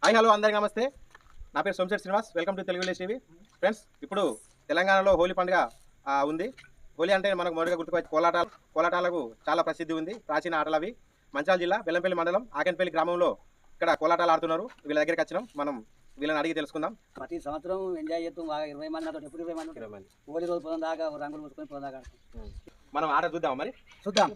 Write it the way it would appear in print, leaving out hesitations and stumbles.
Hi hello అందరికీ నమస్తే. నా పేరు Somasetty Srinivas. Welcome to Telugu village TV. Friends, ఇప్పుడు తెలంగాణలో హోలీ పండుగ ఉంది. హోలీ అంటే మనకు మొదటిగా గుర్తుకొచ్చే కోలాటాలకు చాలా ప్రసిద్ధి ఉంది. ప్రాచీన ఆటలు అవి. మంచిర్యాల జిల్లా బెల్లంపల్లి మండలం ఆకెన్పల్లి గ్రామంలో ఇక్కడ కోలాటాలు ఆడుతున్నారు. వీళ్ళ దగ్గరికి వచ్చినాం. మనం వీళ్ళని అడిగి తెలుసుకుందాం. ప్రతి సంవత్సరం ఎంజాయ్ చేస్తాం బాగా. 20 మంది నాతో ఎప్పుడు 20 మంది హోలీ రోజు పొలం దాకా రంగులు పూసుకొని పొలం దాకా ఆడతాం. మనం ఆట చూద్దాం. మరి చూద్దాం.